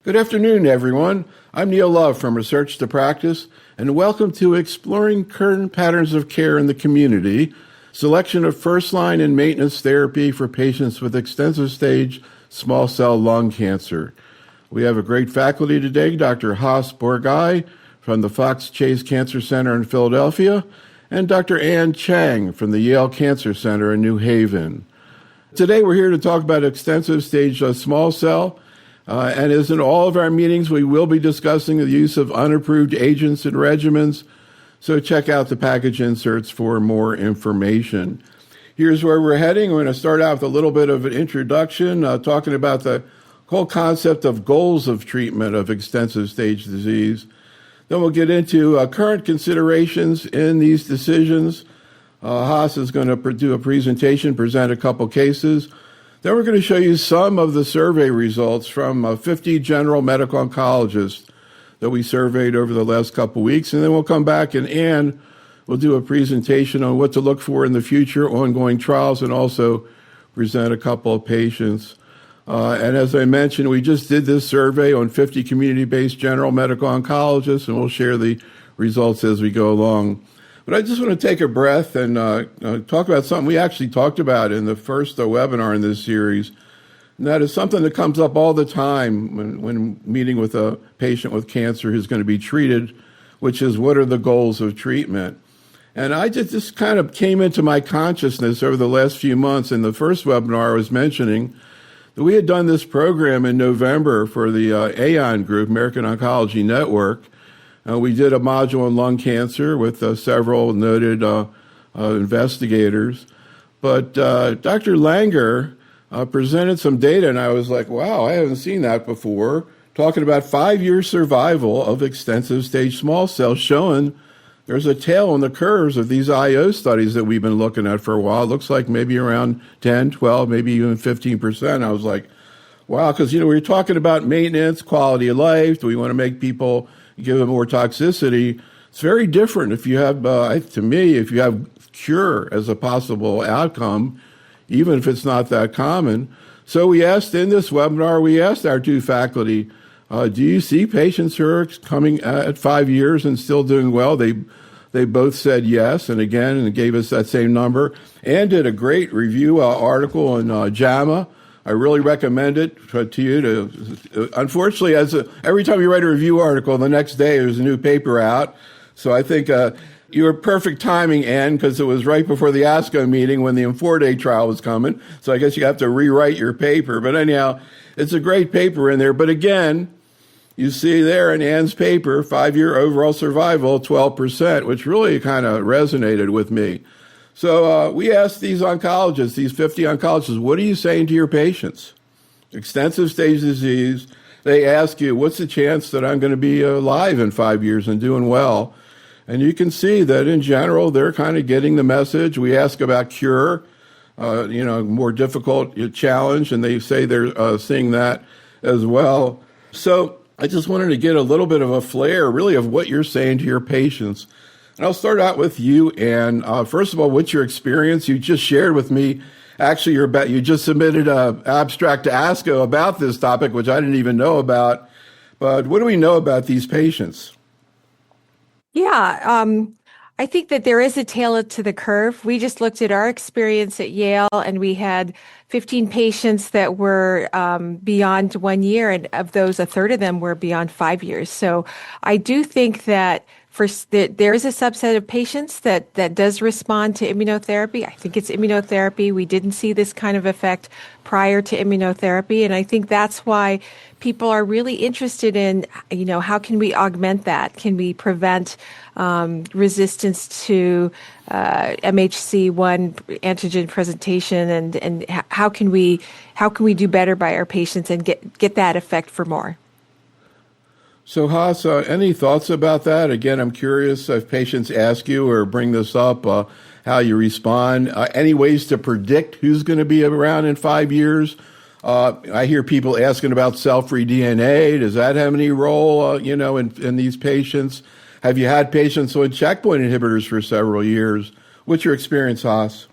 Good afternoon, everyone. I'm Neil Love from Research to Practice, and welcome to Exploring Current Patterns of Care in the Community, selection of first-line and maintenance therapy for patients with extensive-stage small cell lung cancer. We have a great faculty today, Dr. Hossein Borghaei from the Fox Chase Cancer Center in Philadelphia, and Dr. Anne Chiang from the Yale Cancer Center in New Haven. Today we're here to talk about extensive-stage small cell. And as in all of our meetings, we will be discussing the use of unapproved agents and regimens. So check out the package inserts for more information. Here's where we're heading. We're going to start out with a little bit of an introduction, talking about the whole concept of goals of treatment of extensive stage disease. Then we'll get into current considerations in these decisions. Haas is going to do a presentation, present a couple cases. Then we're going to show you some of the survey results from 50 general medical oncologists that we surveyed over the last couple weeks. And then we'll come back and Anne will do a presentation on what to look for in the future, ongoing trials, and also present a couple of patients. And as I mentioned, we just did this survey on 50 community-based general medical oncologists, and we'll share the results as we go along. But I just want to take a breath and talk about something we actually talked about in the first webinar in this series. And that is something that comes up all the time when meeting with a patient with cancer who's going to be treated, which is what are the goals of treatment? And I just kind of came into my consciousness over the last few months. In the first webinar I was mentioning that we had done this program in November for the AON group, American Oncology Network. We did a module on lung cancer with several noted investigators. But Dr. Langer presented some data, and I was like, wow, I haven't seen that before, talking about 5-year survival of extensive stage small cell, showing there's a tail on the curves of these IO studies that we've been looking at for a while. It looks like maybe around 10, 12, maybe even 15%. I was like, wow, because, we were talking about maintenance, quality of life. Do we want to make people give them more toxicity? It's very different if you have, to me, if you have cure as a possible outcome, even if it's not that common. So we asked in this webinar, we asked our two faculty, do you see patients who are coming at 5 years and still doing well? They both said yes, and again, and gave us that same number, and did a great review article in JAMA. I really recommend it to you. Unfortunately, every time you write a review article, the next day there's a new paper out. So I think you were perfect timing, Anne, because it was right before the ASCO meeting when the M4-Day trial was coming. So I guess you have to rewrite your paper. But anyhow, it's a great paper in there. But again, you see there in Anne's paper, 5-year overall survival, 12%, which really kind of resonated with me. So we asked these oncologists, these 50 oncologists, what are you saying to your patients? Extensive stage disease. They ask you, what's the chance that I'm going to be alive in 5 years and doing well? And you can see that in general, they're kind of getting the message. We ask about cure, more difficult challenge, and they say they're seeing that as well. So I just wanted to get a little bit of a flair, really, of what you're saying to your patients. And I'll start out with you, Anne. First of all, what's your experience? You just shared with me, actually, you just submitted an abstract to ASCO about this topic, which I didn't even know about. But what do we know about these patients? Yeah, I think that there is a tail to the curve. We just looked at our experience at Yale, and we had 15 patients that were beyond 1 year, and of those, a third of them were beyond 5 years. So I do think that there is a subset of patients that does respond to immunotherapy. I think it's immunotherapy. We didn't see this kind of effect prior to immunotherapy, and I think that's why people are really interested in, how can we augment that? Can we prevent resistance to MHC1 antigen presentation, and how can we do better by our patients and get that effect for more? So, Haas, any thoughts about that? Again, I'm curious if patients ask you or bring this up, how you respond. Any ways to predict who's going to be around in 5 years? I hear people asking about cell-free DNA. Does that have any role, in these patients? Have you had patients with checkpoint inhibitors for several years? What's your experience, Haas?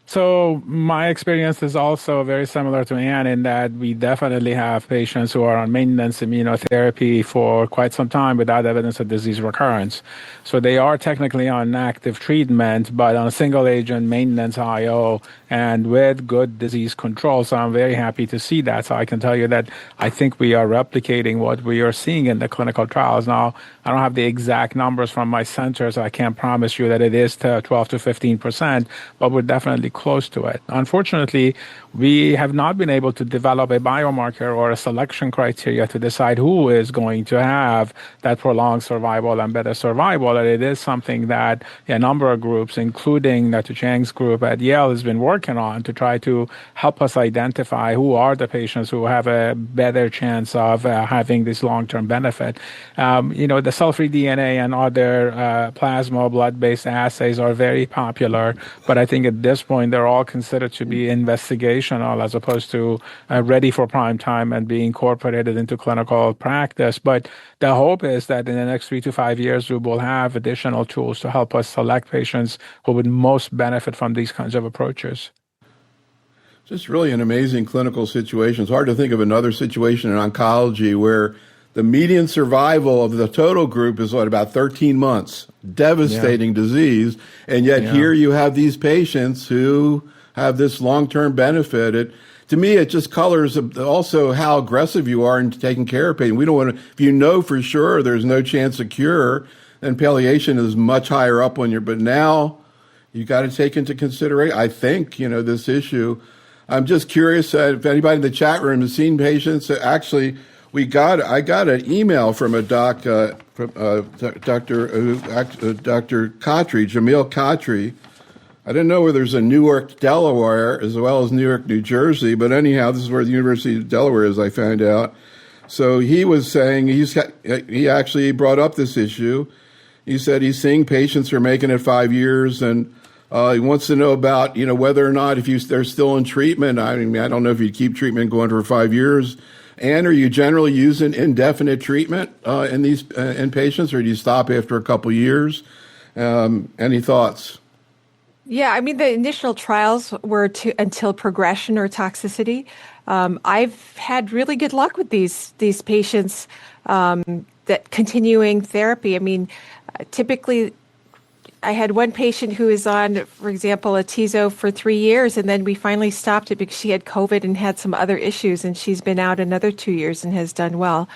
So my experience is also very similar to Anne in that we definitely have patients who are on maintenance immunotherapy for quite some time without evidence of disease recurrence. So they are technically on active treatment, but on a single agent maintenance IO and with good disease control. So I'm very happy to see that. So I can tell you that I think we are replicating what we are seeing in the clinical trials. Now, I don't have the exact numbers from my center, so I can't promise you that it is to 12 to 15%, but we're definitely close to it. Unfortunately, we have not been able to develop a biomarker or a selection criteria to decide who is going to have that prolonged survival and better survival. And it is something that a number of groups, including Dr. Chiang's group at Yale, has been working on to try to help us identify who are the patients who have a better chance of having this long-term benefit. The cell-free DNA and other plasma blood-based assays are very popular, but I think at this point they're all considered to be investigational as opposed to ready for prime time and being incorporated into clinical practice. But the hope is that in the next 3 to 5 years, we will have additional tools to help us select patients who would most benefit from these kinds of approaches. Just really an amazing clinical situation. It's hard to think of another situation in oncology where the median survival of the total group is about 13 months. Devastating disease. And yet here you have these patients who have this long-term benefit. To me, it just colors also how aggressive you are in taking care of patients. We don't want to, if you know for sure there's no chance of cure, then palliation is much higher up on your, but now you got to take into consideration, I think, this issue. I'm just curious if anybody in the chat room has seen patients. Actually, I got an email from a doc, from Dr. Khatri, Jamil Khatri. I didn't know where there's a Newark, Delaware, as well as Newark, New Jersey, but anyhow, this is where the University of Delaware is, I found out. So he was saying he actually brought up this issue. He said he's seeing patients who are making it 5 years, and he wants to know about whether or not if they're still in treatment. I mean, I don't know if you keep treatment going for 5 years. And are you generally using indefinite treatment in patients, or do you stop after a couple years? Any thoughts? Yeah, I mean, the initial trials were until progression or toxicity. I've had really good luck with these patients that continuing therapy. I mean, typically, I had one patient who is on, for example, atezo for 3 years, and then we finally stopped it because she had COVID and had some other issues, and she's been out another 2 years and has done well.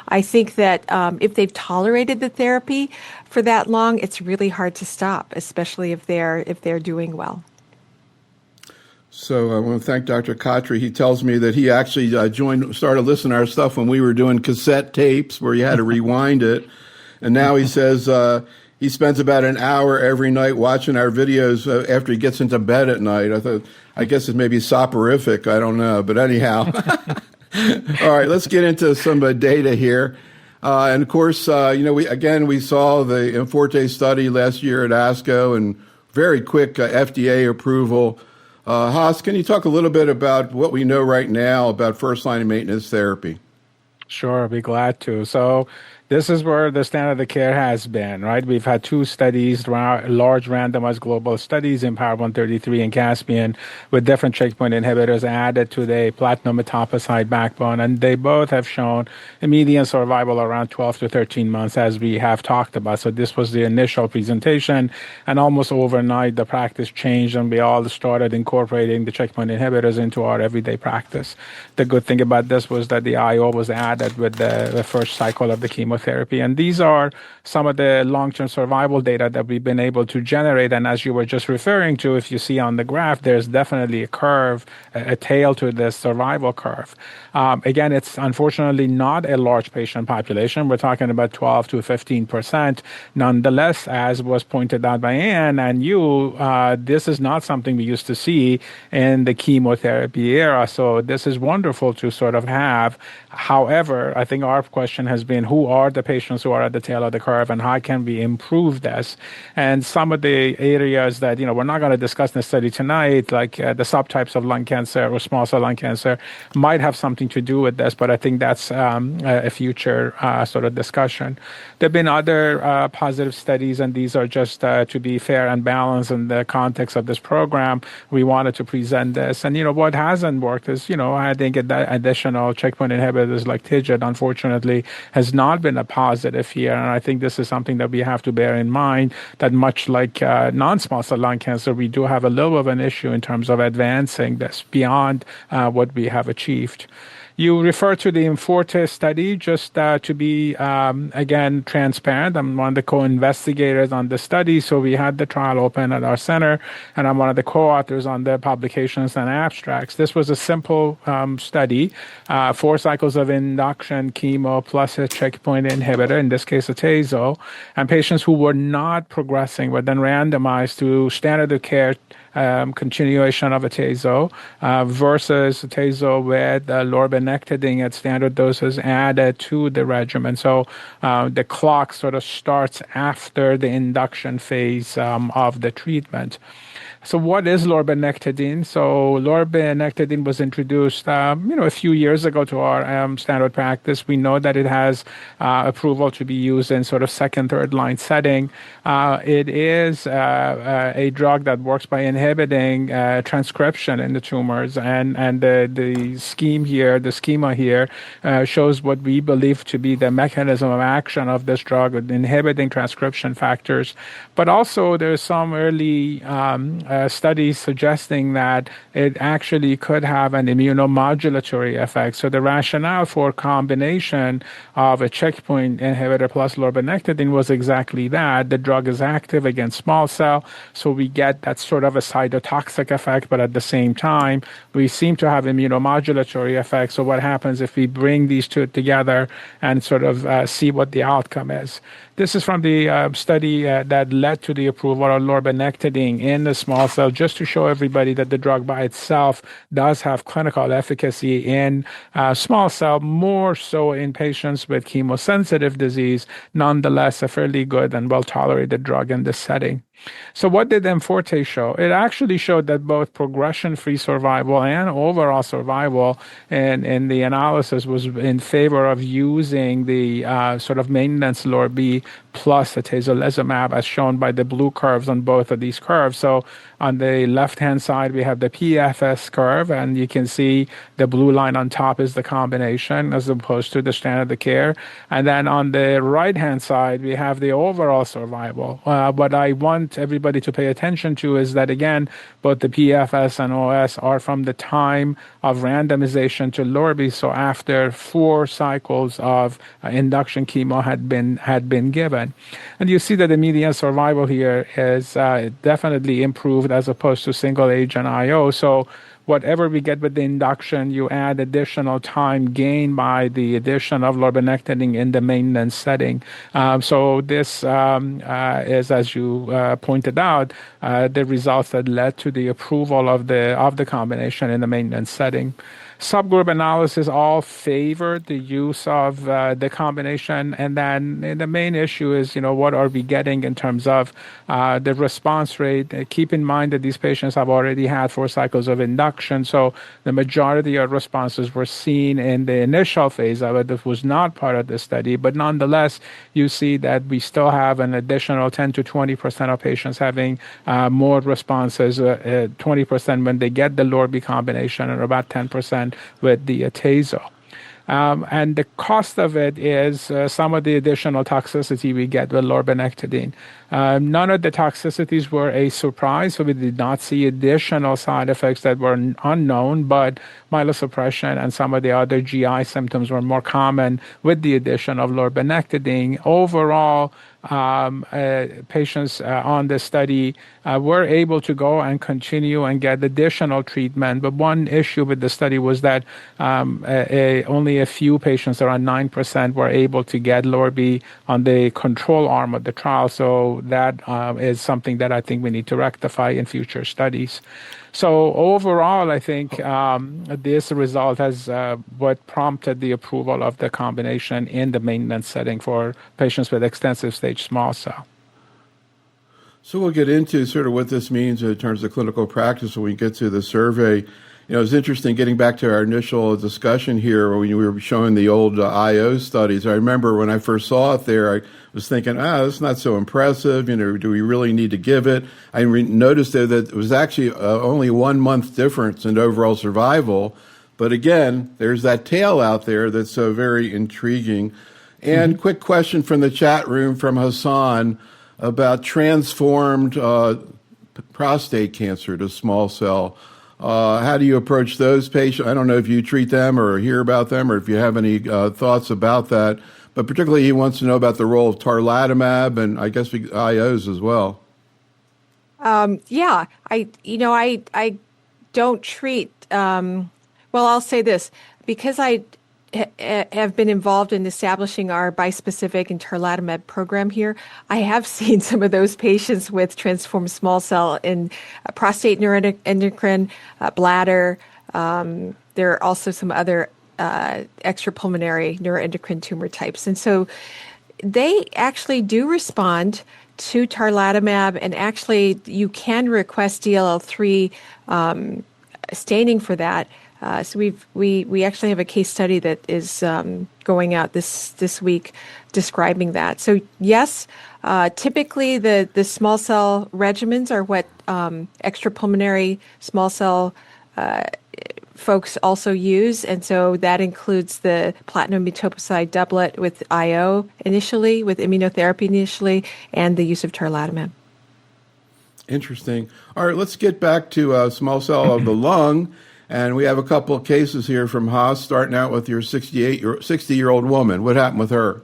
I think that if they've tolerated the therapy for that long, it's really hard to stop, especially if they're doing well. So I want to thank Dr. Khatri. He tells me that he actually started listening to our stuff when we were doing cassette tapes where you had to rewind it, and now he says he spends about an hour every night watching our videos after he gets into bed at night. I guess it's maybe soporific. I don't know. But anyhow. All right, let's get into some data here. And of course, we saw the Inforte study last year at ASCO and very quick FDA approval. Haas, can you talk a little bit about what we know right now about first-line maintenance therapy? Sure, I'd be glad to. So this is where the standard of care has been, right? We've had 2 studies, large randomized global studies, Empower 133 and Caspian, with different checkpoint inhibitors added to the platinum etoposide backbone. And they both have shown a median survival around 12 to 13 months, as we have talked about. So this was the initial presentation. And almost overnight, the practice changed, and we all started incorporating the checkpoint inhibitors into our everyday practice. The good thing about this was that the IO was added with the first cycle of the chemotherapy. And these are some of the long-term survival data that we've been able to generate. And as you were just referring to, if you see on the graph, there's definitely a curve, a tail to this survival curve. Again, it's unfortunately not a large patient population. We're talking about 12 to 15%. Nonetheless, as was pointed out by Anne and you, this is not something we used to see in the chemotherapy era. So this is wonderful to sort of have. However, However, I think our question has been, who are the patients who are at the tail of the curve, and how can we improve this? And some of the areas that, we're not going to discuss in the study tonight, like the subtypes of lung cancer or small cell lung cancer, might have something to do with this, but I think that's a future sort of discussion. There have been other positive studies, and these are just to be fair and balanced in the context of this program. We wanted to present this. And, what hasn't worked is, I think additional checkpoint inhibitors like TIGIT, unfortunately, has not been a positive here. And I think this is something that we have to bear in mind, that much like non-small cell lung cancer, we do have a little of an issue in terms of advancing this beyond what we have achieved. You refer to the IMforte study, just to be, again, transparent. I'm one of the co-investigators on the study, so we had the trial open at our center, and I'm one of the co-authors on the publications and abstracts. This was a simple study, 4 cycles of induction chemo plus a checkpoint inhibitor, in this case, atezo, and patients who were not progressing were then randomized to standard of care continuation of atezo versus atezo with lorlatinib at standard doses added to the regimen. So the clock sort of starts after the induction phase of the treatment. So what is lorlatinib? So lorlatinib was introduced, a few years ago to our standard practice. We know that it has approval to be used in sort of second, third line setting. It is a drug that works by inhibiting transcription in the tumors, and the schema here shows what we believe to be the mechanism of action of this drug, with inhibiting transcription factors. But also there's some early studies suggesting that it actually could have an immunomodulatory effect. So the rationale for combination of a checkpoint inhibitor plus lorlatinib was exactly that. The drug is active against small cell, so we get that sort of a cytotoxic effect, but at the same time, we seem to have immunomodulatory effects. So what happens if we bring these two together and sort of see what the outcome is? This is from the study that led to the approval of lorlatinib in the small cell, just to show everybody that the drug by itself does have clinical efficacy in small cell, more so in patients with chemosensitive disease, nonetheless a fairly good and well-tolerated drug in this setting. So what did IMforte show? It actually showed that both progression-free survival and overall survival in the analysis was in favor of using the sort of maintenance LORB plus atezolizumab, as shown by the blue curves on both of these curves. So on the left-hand side, we have the PFS curve, and you can see the blue line on top is the combination as opposed to the standard of care. And then on the right-hand side, we have the overall survival. What I want everybody to pay attention to is that, again, both the PFS and OS are from the time of randomization to LORB, so after 4 cycles of induction chemo had been given. And you see that the median survival here is definitely improved as opposed to single agent IO. So whatever we get with the induction, you add additional time gained by the addition of lorlatinib in the maintenance setting. So this is, as you pointed out, the results that led to the approval of the combination in the maintenance setting. Subgroup analysis all favored the use of the combination, and then the main issue is, what are we getting in terms of the response rate? Keep in mind that these patients have already had 4 cycles of induction, so the majority of responses were seen in the initial phase of it. This was not part of the study, but nonetheless, you see that we still have an additional 10 to 20% of patients having more responses, 20% when they get the LORB combination, and about 10% with the atezo. And the cost of it is some of the additional toxicity we get with lorlatinib. None of the toxicities were a surprise, so we did not see additional side effects that were unknown, but myelosuppression and some of the other GI symptoms were more common with the addition of lorlatinib. Overall, patients on the study were able to go and continue and get additional treatment. But one issue with the study was that only a few patients, around 9%, were able to get LORB on the control arm of the trial. So that is something that I think we need to rectify in future studies. So overall, I think this result has what prompted the approval of the combination in the maintenance setting for patients with extensive stage small cell. So we'll get into sort of what this means in terms of clinical practice when we get to the survey. It's interesting getting back to our initial discussion here when we were showing the old IO studies. I remember when I first saw it there, I was thinking, that's not so impressive. Do we really need to give it? I noticed that it was actually only 1 month difference in overall survival. But again, there's that tail out there that's so very intriguing. And quick question from the chat room from Hassan about transformed prostate cancer to small cell. How do you approach those patients? I don't know if you treat them or hear about them or if you have any thoughts about that. But particularly he wants to know about the role of tarlatamab and I guess IOs as well. Yeah, I don't treat, well, I'll say this, because I have been involved in establishing our bispecific and tarlatamab program here. I have seen some of those patients with transformed small cell in prostate neuroendocrine, bladder. There are also some other extrapulmonary neuroendocrine tumor types. And so they actually do respond to tarlatamab, and actually you can request DLL3 staining for that. So we actually have a case study that is going out this week describing that. So yes, typically the small cell regimens are what extrapulmonary small cell folks also use, and so that includes the platinum etoposide doublet with IO initially, with immunotherapy initially, and the use of tarlatamab. Interesting. All right, let's get back to small cell of the lung. And we have a couple of cases here from Haas, starting out with your 60-year-old woman. What happened with her?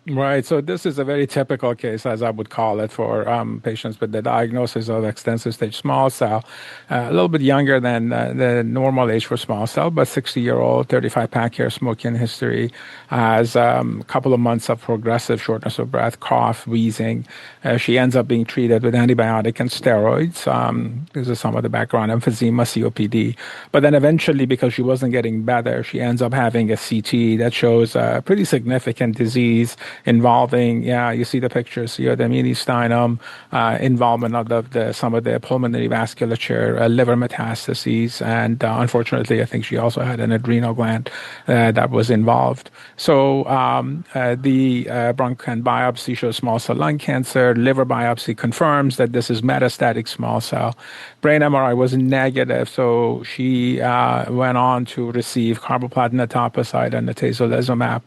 Right. So this is a very typical case, as I would call it, for patients with the diagnosis of extensive stage small cell. A little bit younger than the normal age for small cell, but 60-year-old, 35-pack hair, smoking history, has a couple of months of progressive shortness of breath, cough, wheezing. She ends up being treated with antibiotic and steroids. This is some of the background, emphysema, COPD. But then eventually, because she wasn't getting better, she ends up having a CT that shows a pretty significant disease involving, you see the pictures here, the mediastinum, involvement of some of the pulmonary vasculature, liver metastases, and unfortunately, I think she also had an adrenal gland that was involved. So the bronchial biopsy shows small cell lung cancer. Liver biopsy confirms that this is metastatic small cell. Brain MRI was negative, so she went on to receive carboplatin etoposide and atezolizumab.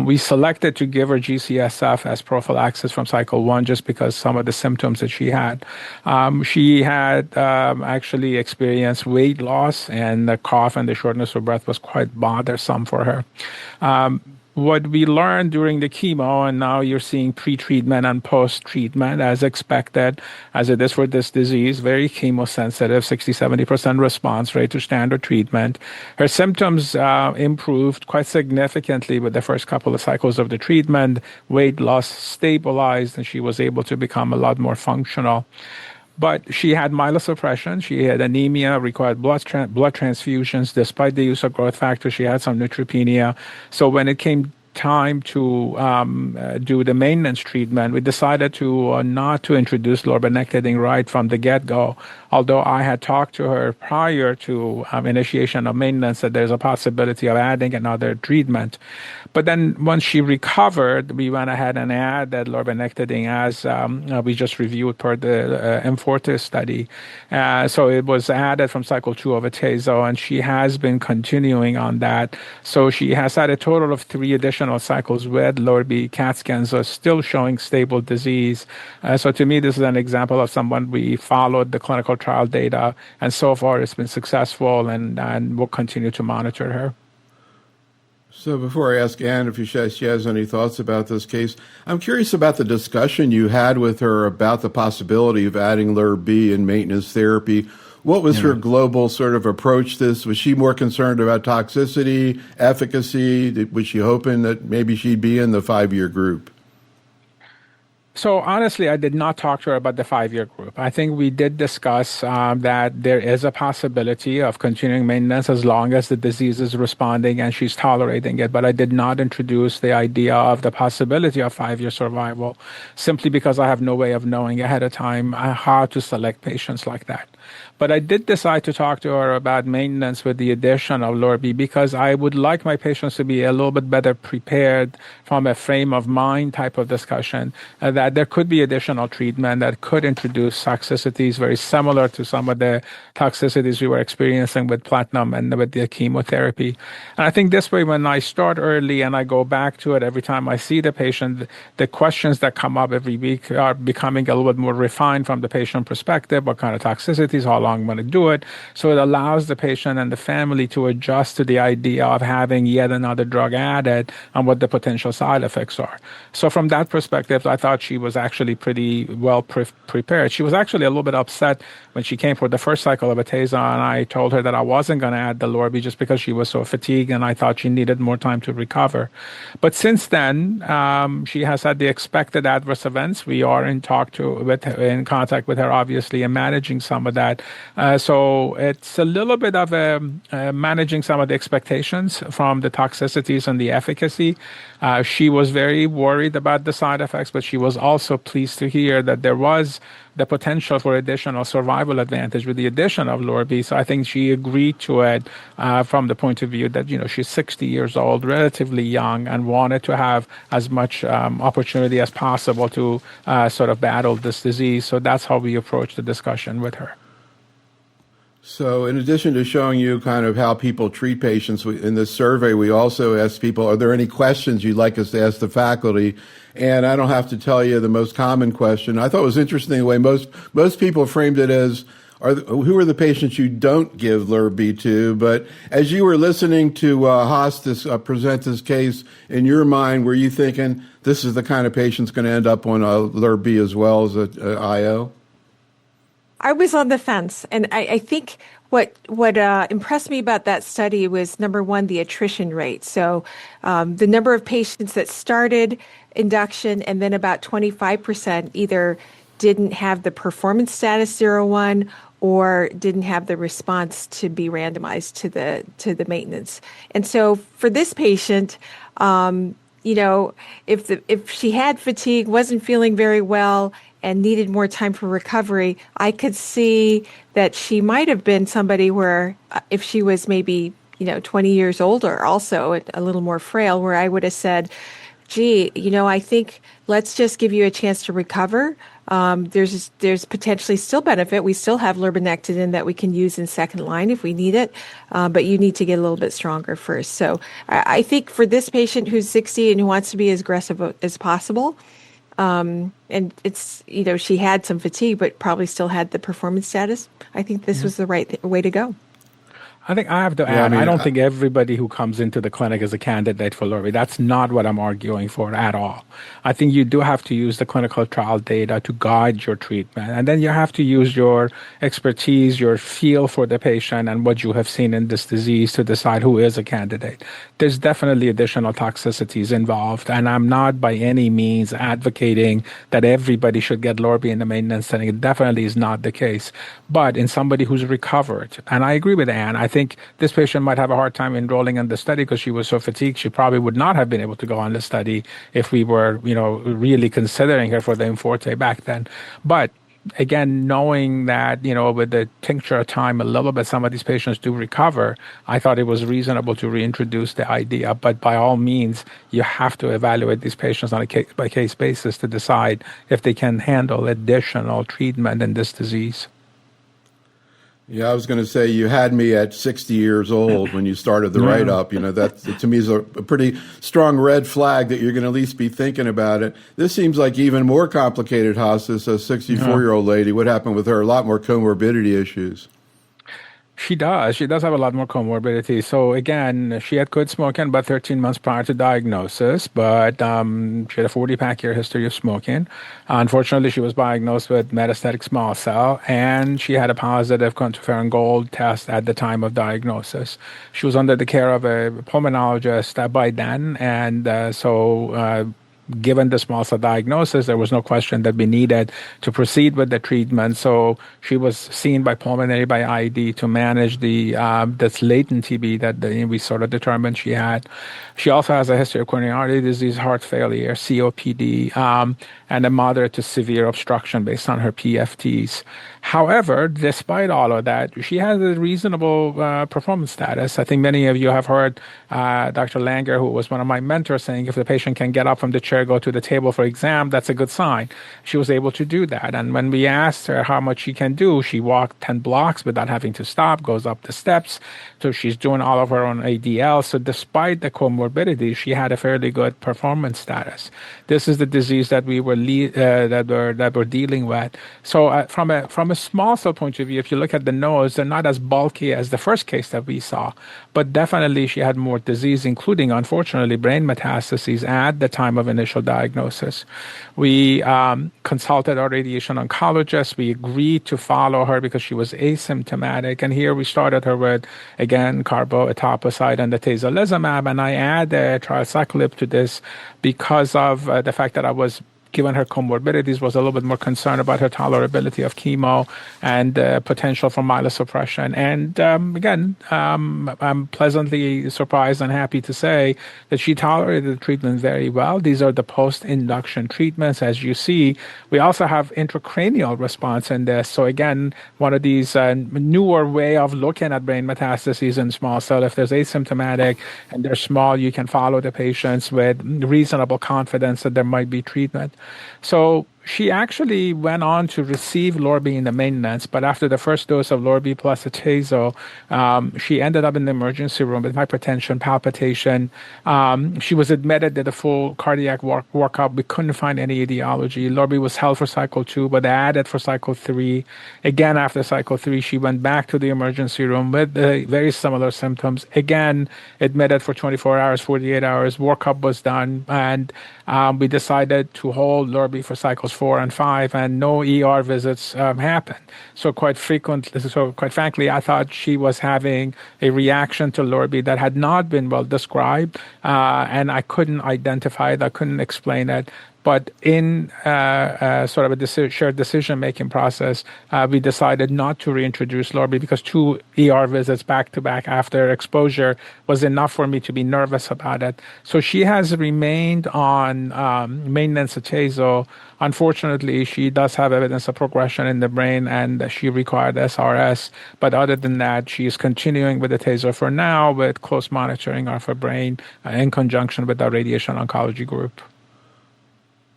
We selected to give her GCSF as prophylaxis from cycle 1 just because some of the symptoms that she had. She had actually experienced weight loss, and the cough and the shortness of breath was quite bothersome for her. What we learned during the chemo, and now you're seeing pre-treatment and post-treatment as expected, as it is for this disease, very chemosensitive, 60-70% response rate to standard treatment. Her symptoms improved quite significantly with the first couple of cycles of the treatment. Weight loss stabilized, and she was able to become a lot more functional. But she had myelosuppression. She had anemia, required blood transfusions. Despite the use of growth factor, she had some neutropenia. So when it came time to do the maintenance treatment, we decided to not to introduce lurbinectedin right from the get-go, although I had talked to her prior to initiation of maintenance that there's a possibility of adding another treatment. But then once she recovered, we went ahead and added lurbinectedin as we just reviewed per the IMforte study. So it was added from cycle 2 of atezo, and she has been continuing on that. So she has had a total of 3 additional cycles with lurbi. CAT scans are still showing stable disease. So to me, this is an example of someone we followed the clinical trial data, and so far it's been successful, and we'll continue to monitor her. So before I ask Anne if she has any thoughts about this case, I'm curious about the discussion you had with her about the possibility of adding LIRB in maintenance therapy. What was her global sort of approach to this? Was she more concerned about toxicity, efficacy? Was she hoping that maybe she'd be in the 5-year group? So honestly, I did not talk to her about the 5-year group. I think we did discuss that there is a possibility of continuing maintenance as long as the disease is responding and she's tolerating it. But I did not introduce the idea of the possibility of 5-year survival simply because I have no way of knowing ahead of time how to select patients like that. But I did decide to talk to her about maintenance with the addition of Lorbi because I would like my patients to be a little bit better prepared from a frame of mind type of discussion, that there could be additional treatment that could introduce toxicities very similar to some of the toxicities we were experiencing with platinum and with the chemotherapy. And I think this way, when I start early and I go back to it every time I see the patient, the questions that come up every week are becoming a little bit more refined from the patient perspective. What kind of toxicities, how long I'm going to do it. So it allows the patient and the family to adjust to the idea of having yet another drug added and what the potential side effects are. So from that perspective, I thought she was actually pretty well prepared. She was actually a little bit upset when she came for the first cycle of Ateza, and I told her that I wasn't going to add the Lorbi just because she was so fatigued and I thought she needed more time to recover. But since then, she has had the expected adverse events. We are in in contact with her, obviously, and managing some of that. So it's a little bit of managing some of the expectations from the toxicities and the efficacy. She was very worried about the side effects, but she was also pleased to hear that there was the potential for additional survival advantage with the addition of Lorbi. So I think she agreed to it from the point of view that, she's 60 years old, relatively young, and wanted to have as much opportunity as possible to sort of battle this disease. So that's how we approached the discussion with her. So in addition to showing you kind of how people treat patients, in this survey, we also asked people, are there any questions you'd like us to ask the faculty? And I don't have to tell you the most common question. I thought it was interesting the way most people framed it as, who are the patients you don't give Lurbi to? But as you were listening to Hossein present his case, in your mind, were you thinking this is the kind of patient's going to end up on Lurbi as well as a IO? I was on the fence, and I think what impressed me about that study was, number one, the attrition rate. So the number of patients that started induction, and then about 25% either didn't have the performance status 0-1 or didn't have the response to be randomized to the maintenance. And so for this patient, if she had fatigue, wasn't feeling very well, and needed more time for recovery, I could see that she might have been somebody where, if she was maybe 20 years older, also a little more frail, where I would have said, gee, I think let's just give you a chance to recover. There's potentially still benefit. We still have lurbinectedin that we can use in second line if we need it, but you need to get a little bit stronger first. So I think for this patient who's 60 and who wants to be as aggressive as possible, and it's, she had some fatigue, but probably still had the performance status, I think this was the right way to go. I think I have to add, I don't think everybody who comes into the clinic is a candidate for Lurbi. That's not what I'm arguing for at all. I think you do have to use the clinical trial data to guide your treatment. And then you have to use your expertise, your feel for the patient and what you have seen in this disease to decide who is a candidate. There's definitely additional toxicities involved. And I'm not by any means advocating that everybody should get Lurbi in the maintenance setting. It definitely is not the case. But in somebody who's recovered, and I agree with Anne, I think this patient might have a hard time enrolling in the study because she was so fatigued. She probably would not have been able to go on the study if we were, really considering her for the IMforte back then. But again, knowing that, with the tincture of time a little bit, some of these patients do recover, I thought it was reasonable to reintroduce the idea. But by all means, you have to evaluate these patients on a case-by-case basis to decide if they can handle additional treatment in this disease. Yeah, I was going to say you had me at 60 years old when you started the write-up. That to me is a pretty strong red flag that you're going to at least be thinking about it. This seems like even more complicated, Hossein, a 64-year-old lady. What happened with her? A lot more comorbidity issues. She does. She does have a lot more comorbidity. So again, she had quit smoking about 13 months prior to diagnosis, but she had a 40-pack-year history of smoking. Unfortunately, she was diagnosed with metastatic small cell, and she had a positive quantiferin gold test at the time of diagnosis. She was under the care of a pulmonologist by then, and given the small cell diagnosis, there was no question that we needed to proceed with the treatment. So she was seen by pulmonary, by ID to manage this latent TB that we sort of determined she had. She also has a history of coronary artery disease, heart failure, COPD, and a moderate to severe obstruction based on her PFTs. However, despite all of that, she has a reasonable performance status. I think many of you have heard Dr. Langer, who was one of my mentors, saying if the patient can get up from the chair, go to the table for exam, that's a good sign. She was able to do that. And when we asked her how much she can do, she walked 10 blocks without having to stop, goes up the steps. So she's doing all of her own ADL. So despite the comorbidity, she had a fairly good performance status. This is the disease that we were that we're dealing with. So from a small cell point of view, if you look at the nose, they're not as bulky as the first case that we saw, but definitely she had more disease, including, unfortunately, brain metastases at the time of initial diagnosis. We consulted our radiation oncologist. We agreed to follow her because she was asymptomatic. And here we started her with, again, carboplatin and the atezolizumab. And I added trilaciclib to this because of the fact that I was, given her comorbidities, was a little bit more concerned about her tolerability of chemo and potential for myelosuppression. And again, I'm pleasantly surprised and happy to say that she tolerated the treatment very well. These are the post-induction treatments. As you see, we also have intracranial response in this. So again, one of these newer way of looking at brain metastases in small cell. If there's asymptomatic and they're small, you can follow the patients with reasonable confidence that there might be treatment. So she actually went on to receive Lorbi in the maintenance, but after the first dose of Lorbi plus atezo, she ended up in the emergency room with hypertension, palpitation. She was admitted, did a full cardiac workup. We couldn't find any etiology. Lorbi was held for cycle 2, but added for cycle 3. Again, after cycle 3, she went back to the emergency room with very similar symptoms. Again, admitted for 24 hours, 48 hours. Workup was done, and we decided to hold Lorbi for cycles 4 and 5, and no ER visits happened. So quite frankly, I thought she was having a reaction to Lorbi that had not been well described, and I couldn't identify it, I couldn't explain it. But in sort of a shared decision-making process, we decided not to reintroduce Lorbi because 2 ER visits back-to-back after exposure was enough for me to be nervous about it. So she has remained on maintenance atezo. Unfortunately, she does have evidence of progression in the brain, and she required SRS. But other than that, she is continuing with atezo for now with close monitoring of her brain in conjunction with our radiation oncology group.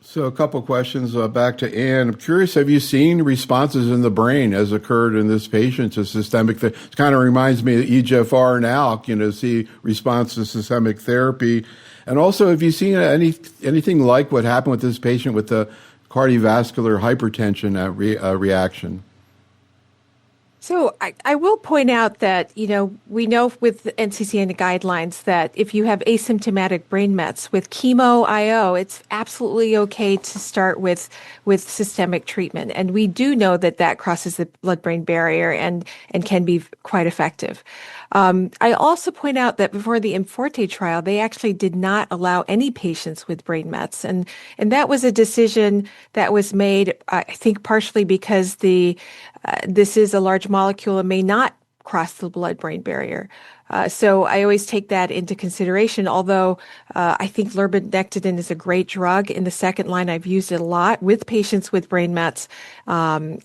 So a couple of questions back to Anne. I'm curious, have you seen responses in the brain as occurred in this patient to systemic therapy? It kind of reminds me of EGFR and ALK, see response to systemic therapy. And also, have you seen anything like what happened with this patient with the cardiovascular hypertension reaction? So I will point out that, we know with NCCN guidelines that if you have asymptomatic brain mets with chemo IO, it's absolutely okay to start with systemic treatment. And we do know that crosses the blood-brain barrier and can be quite effective. I also point out that before the IMforte trial, they actually did not allow any patients with brain mets. And that was a decision that was made, I think, partially because this is a large molecule and may not cross the blood-brain barrier. So I always take that into consideration, although I think lurbinectedin is a great drug. In the second line, I've used it a lot with patients with brain mets. And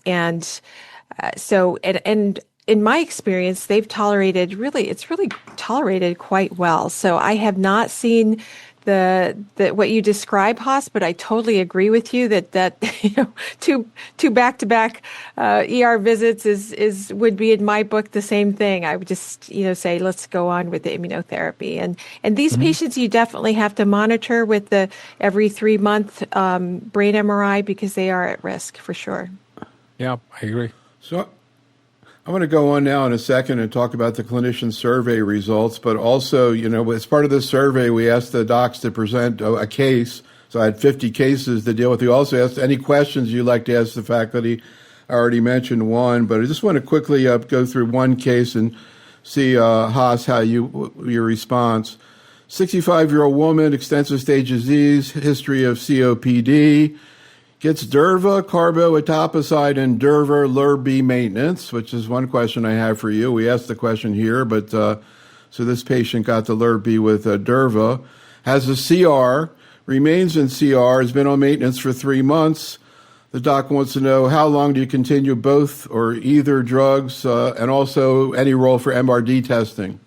in my experience, it's really tolerated quite well. So I have not seen the what you describe, Hoss, but I totally agree with you that two back-to-back ER visits would be in my book the same thing. I would just say let's go on with the immunotherapy, and these patients you definitely have to monitor with the every 3-month brain MRI because they are at risk for sure. Yeah, I agree. So I want to go on now in a second and talk about the clinician survey results, but also, as part of this survey, we asked the docs to present a case. So I had 50 cases to deal with. We also asked any questions you'd like to ask the faculty. I already mentioned one, but I just want to quickly go through one case and see, Haas, how your response. 65-year-old woman, extensive stage disease, history of COPD, gets durva, carboetopicide, and durva LIRB maintenance, which is one question I have for you. We asked the question here, but so this patient got the LIRB with durva, has a CR, remains in CR, has been on maintenance for 3 months. The doc wants to know, how long do you continue both or either drugs, and also any role for MRD testing?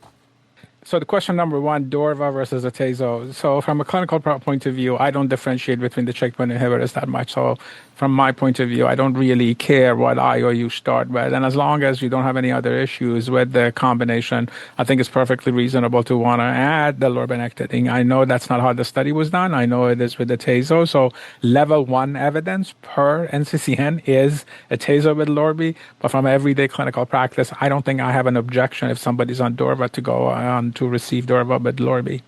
So the question number one, durva versus atezo. So from a clinical point of view, I don't differentiate between the checkpoint inhibitors that much. So from my point of view, I don't really care what IO you start with. And as long as you don't have any other issues with the combination, I think it's perfectly reasonable to want to add the lurbinectedin. I know that's not how the study was done. I know it is with atezo. So level 1 evidence per NCCN is atezo with lurbi. But from everyday clinical practice, I don't think I have an objection if somebody's on durva to go on to receive durva with lurbi.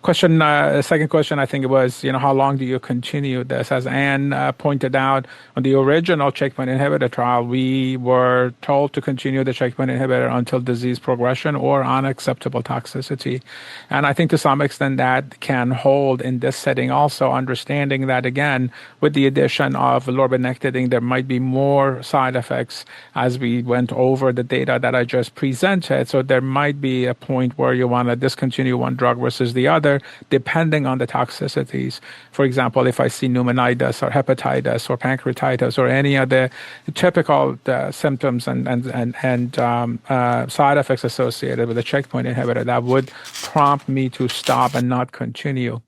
Second question, I think it was, how long do you continue this? As Anne pointed out, on the original checkpoint inhibitor trial, we were told to continue the checkpoint inhibitor until disease progression or unacceptable toxicity. And I think to some extent that can hold in this setting also, understanding that, again, with the addition of lurbinectedin, there might be more side effects as we went over the data that I just presented. So there might be a point where you want to discontinue one drug versus the other, depending on the toxicities. For example, if I see pneumonitis or hepatitis or pancreatitis or any other typical symptoms and side effects associated with a checkpoint inhibitor, that would prompt me to stop and not continue.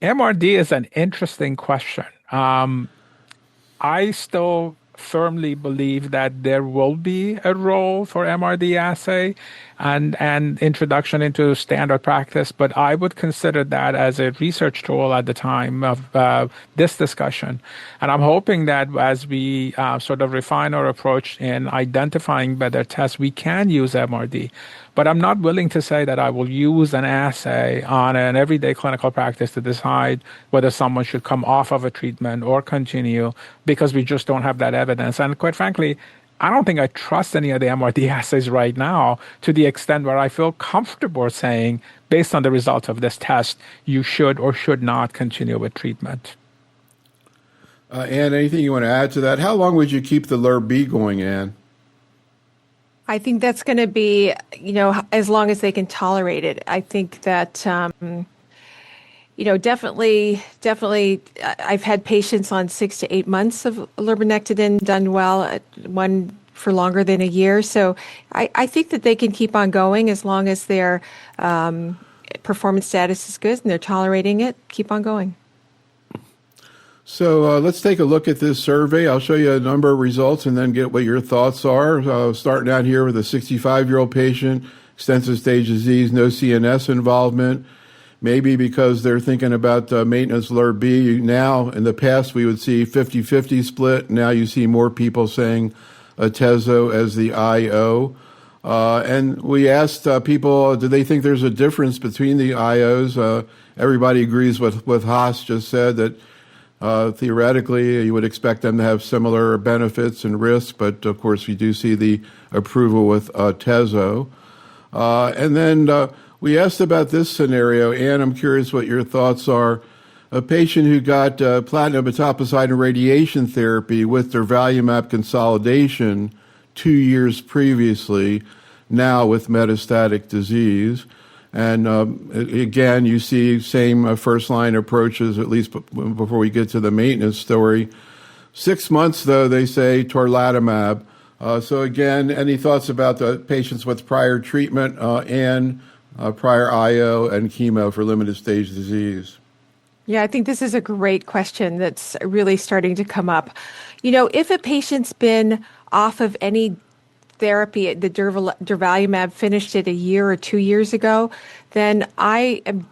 MRD is an interesting question. I still firmly believe that there will be a role for MRD assay and introduction into standard practice, but I would consider that as a research tool at the time of this discussion. And I'm hoping that as we sort of refine our approach in identifying better tests, we can use MRD. But I'm not willing to say that I will use an assay on an everyday clinical practice to decide whether someone should come off of a treatment or continue, because we just don't have that evidence. And quite frankly, I don't think I trust any of the MRD assays right now to the extent where I feel comfortable saying, based on the results of this test, you should or should not continue with treatment. Anne, anything you want to add to that? How long would you keep the LIRB going, Anne? I think that's going to be, as long as they can tolerate it. I think that, definitely, I've had patients on 6 to 8 months of lurbinectedin done well, one for longer than a year. So I think that they can keep on going as long as their performance status is good and they're tolerating it, keep on going. So let's take a look at this survey. I'll show you a number of results and then get what your thoughts are. Starting out here with a 65-year-old patient, extensive stage disease, no CNS involvement, maybe because they're thinking about maintenance LIRB. Now, in the past, we would see 50-50 split. Now you see more people saying atezo as the IO. And we asked people, do they think there's a difference between the IOs? Everybody agrees with what Haas just said, that theoretically, you would expect them to have similar benefits and risks, but of course, we do see the approval with atezo. And then we asked about this scenario. Anne, I'm curious what your thoughts are. A patient who got platinum etoposide and radiation therapy with durvalumab consolidation 2 years previously, now with metastatic disease. And again, you see same first-line approaches, at least before we get to the maintenance story. 6 months, though, they say tarlatamab. So again, any thoughts about the patients with prior treatment and prior IO and chemo for limited-stage disease? Yeah, I think this is a great question that's really starting to come up. If a patient's been off of any therapy, the durvalumab finished it a year or 2 years ago, then I am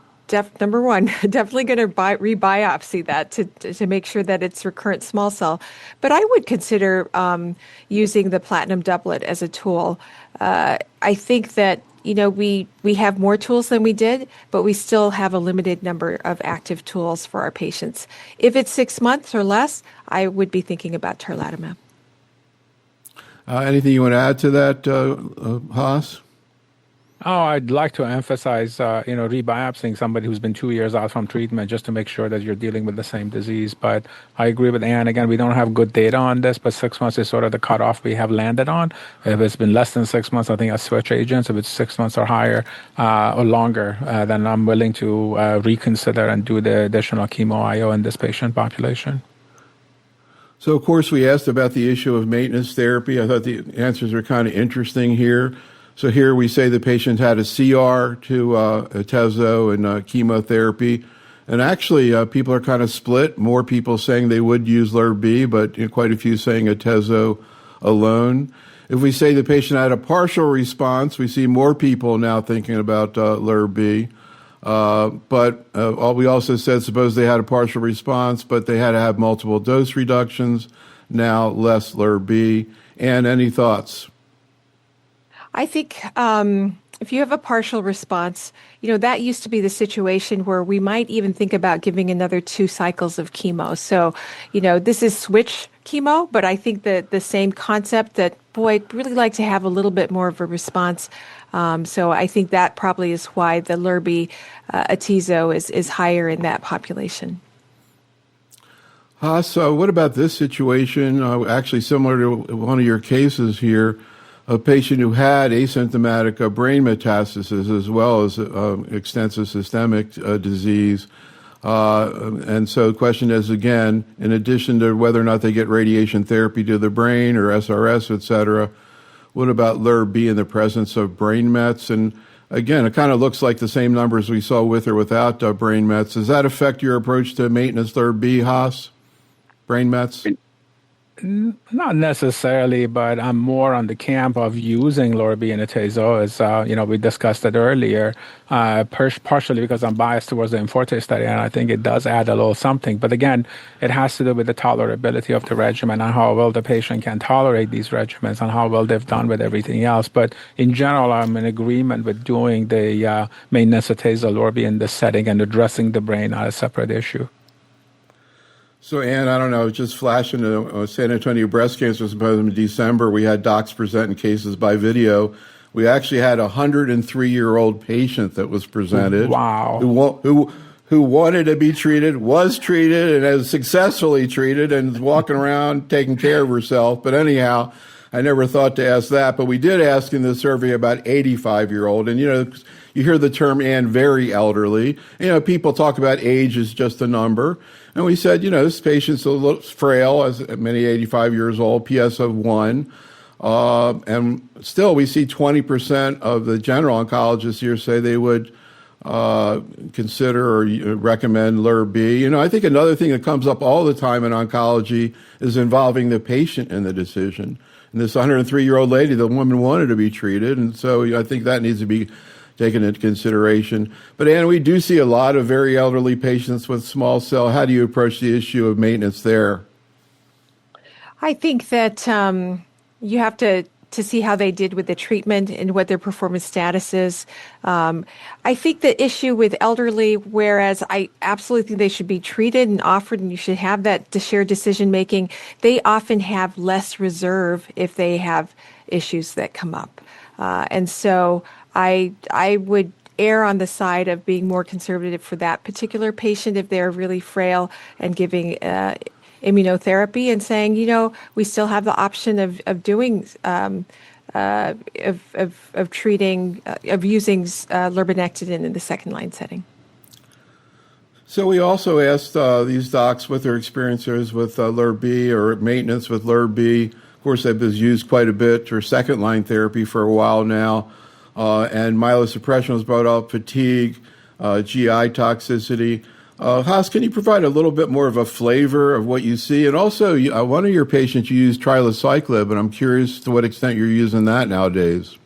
number one, definitely going to rebiopsy that to make sure that it's recurrent small cell. But I would consider using the platinum doublet as a tool. I think that we have more tools than we did, but we still have a limited number of active tools for our patients. If it's 6 months or less, I would be thinking about tarlatamab. Anything you want to add to that, Haas? Oh, I'd like to emphasize, rebiopsying somebody who's been 2 years out from treatment just to make sure that you're dealing with the same disease. But I agree with Anne. Again, we don't have good data on this, but 6 months is sort of the cutoff we have landed on. If it's been less than 6 months, I think I switch agents. If it's 6 months or higher or longer, then I'm willing to reconsider and do the additional chemo IO in this patient population. So, of course, we asked about the issue of maintenance therapy. I thought the answers were kind of interesting here. So here we say the patient had a CR to atezo and chemotherapy. And actually, people are kind of split. More people saying they would use LIRB, but quite a few saying atezo alone. If we say the patient had a partial response, we see more people now thinking about LIRB. But we also said suppose they had a partial response, but they had to have multiple dose reductions, now less LIRB. And any thoughts? I think if you have a partial response, that used to be the situation where we might even think about giving another 2 cycles of chemo. So, this is switch chemo, but I think that the same concept that, boy, I'd really like to have a little bit more of a response. So I think that probably is why the LIRB atezo is higher in that population. So what about this situation? Actually, similar to one of your cases here, a patient who had asymptomatic brain metastasis as well as extensive systemic disease. And so the question is, again, in addition to whether or not they get radiation therapy to the brain or SRS, et cetera, what about LIRB in the presence of brain mets? And again, it kind of looks like the same numbers we saw with or without brain mets. Does that affect your approach to maintenance LIRB, Haas? Brain mets? Not necessarily, but I'm more on the camp of using LIRB and atezo, as we discussed it earlier, partially because I'm biased towards the Inforte study, and I think it does add a little something. But again, it has to do with the tolerability of the regimen and how well the patient can tolerate these regimens and how well they've done with everything else. But in general, I'm in agreement with doing the maintenance atezo LIRB in this setting and addressing the brain as a separate issue. So, Anne, I don't know, just flashing to San Antonio Breast Cancer Symposium in December, we had docs presenting cases by video. We actually had a 103-year-old patient that was presented. Wow. Who wanted to be treated, was treated, and has successfully treated, and is walking around taking care of herself. But anyhow, I never thought to ask that. But we did ask in the survey about 85-year-old. And, you hear the term, Anne, very elderly. People talk about age as just a number. And we said, this patient's a little frail, as many 85 years old, PS of 1. And still, we see 20% of the general oncologists here say they would consider or recommend LIRB. I think another thing that comes up all the time in oncology is involving the patient in the decision. And this 103-year-old lady, the woman wanted to be treated. And so I think that needs to be taken into consideration. But, Anne, we do see a lot of very elderly patients with small cell. How do you approach the issue of maintenance there? I think that you have to see how they did with the treatment and what their performance status is. I think the issue with elderly, whereas I absolutely think they should be treated and offered and you should have that shared decision making, they often have less reserve if they have issues that come up. And so I would err on the side of being more conservative for that particular patient if they're really frail and giving immunotherapy and saying, we still have the option of doing using lurbinectedin in the second line setting. So we also asked these docs what their experience is with LIRB or maintenance with LIRB. Of course, that was used quite a bit for second line therapy for a while now. And myelosuppression was brought up, fatigue, GI toxicity. Haas, can you provide a little bit more of a flavor of what you see? And also, one of your patients, you used trilaciclib, and I'm curious to what extent you're using that nowadays.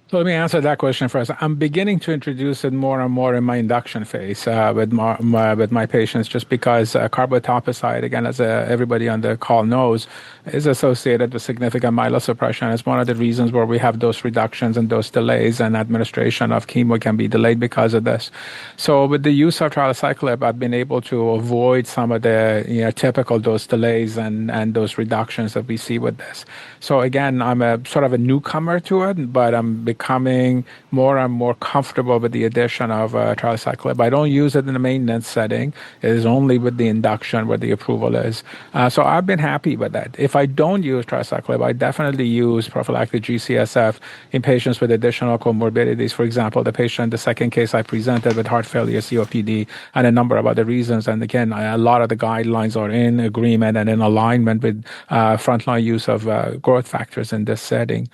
So let me answer that question first. I'm beginning to introduce it more and more in my induction phase with my patients, just because carbetociclib, again, as everybody on the call knows, is associated with significant myelosuppression. It's one of the reasons where we have dose reductions and dose delays, and administration of chemo can be delayed because of this. So with the use of trilaciclib, I've been able to avoid some of the typical dose delays and dose reductions that we see with this. So again, I'm a sort of a newcomer to it, but I'm becoming more and more comfortable with the addition of trilaciclib. I don't use it in the maintenance setting. It is only with the induction where the approval is. So I've been happy with that. If I don't use trilaciclib, I definitely use prophylactic G-CSF in patients with additional comorbidities. For example, the second case I presented with heart failure, COPD, and a number of other reasons. And again, a lot of the guidelines are in agreement and in alignment with frontline use of growth factors in this setting.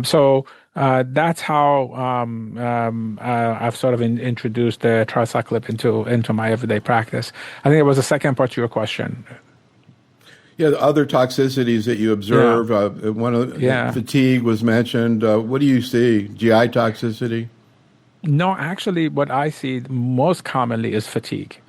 So that's how I've sort of introduced the trilaciclib into my everyday practice. I think it was the second part to your question. Yeah, the other toxicities that you observe, fatigue was mentioned. What do you see? GI toxicity? No, actually, what I see most commonly is fatigue.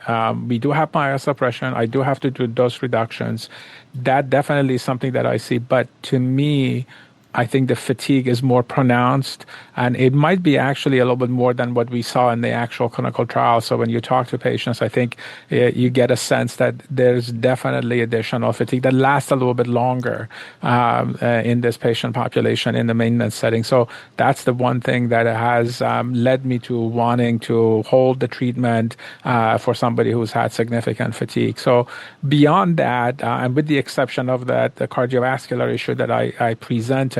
We do have myelosuppression. I do have to do dose reductions. That definitely is something that I see. But to me, I think the fatigue is more pronounced, and it might be actually a little bit more than what we saw in the actual clinical trial. So when you talk to patients, I think you get a sense that there's definitely additional fatigue that lasts a little bit longer in this patient population in the maintenance setting. So that's the one thing that has led me to wanting to hold the treatment for somebody who's had significant fatigue. So beyond that, and with the exception of the cardiovascular issue that I presented,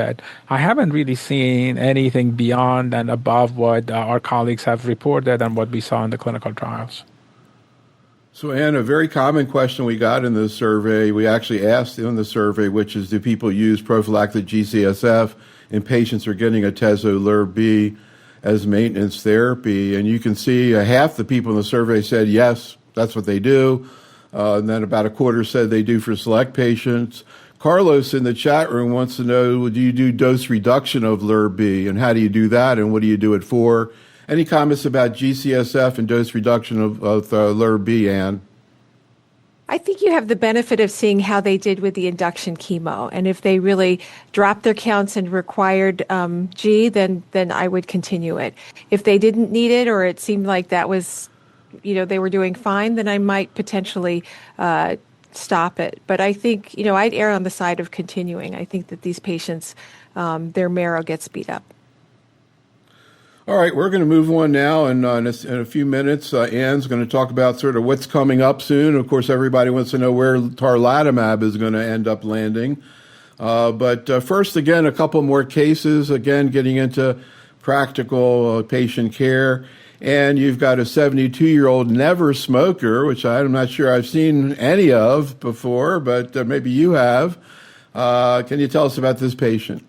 I haven't really seen anything beyond and above what our colleagues have reported and what we saw in the clinical trials. So, Anne, a very common question we got in the survey, we actually asked in the survey, which is, do people use prophylactic G-CSF in patients who are getting atezo-LIRB as maintenance therapy? And you can see half the people in the survey said, yes, that's what they do. And then about a quarter said they do for select patients. Carlos in the chat room wants to know, do you do dose reduction of LIRB, and how do you do that, and what do you do it for? Any comments about G-CSF and dose reduction of LIRB, Anne? I think you have the benefit of seeing how they did with the induction chemo. And if they really dropped their counts and required G, then I would continue it. If they didn't need it, or it seemed like that was, they were doing fine, then I might potentially stop it. But I think, I'd err on the side of continuing. I think that these patients, their marrow gets beat up. All right, we're going to move on now, and in a few minutes, Anne's going to talk about sort of what's coming up soon. Of course, everybody wants to know where tarlatamab is going to end up landing. But first, again, a couple more cases, again, getting into practical patient care. And you've got a 72-year-old never smoker, which I'm not sure I've seen any of before, but maybe you have. Can you tell us about this patient?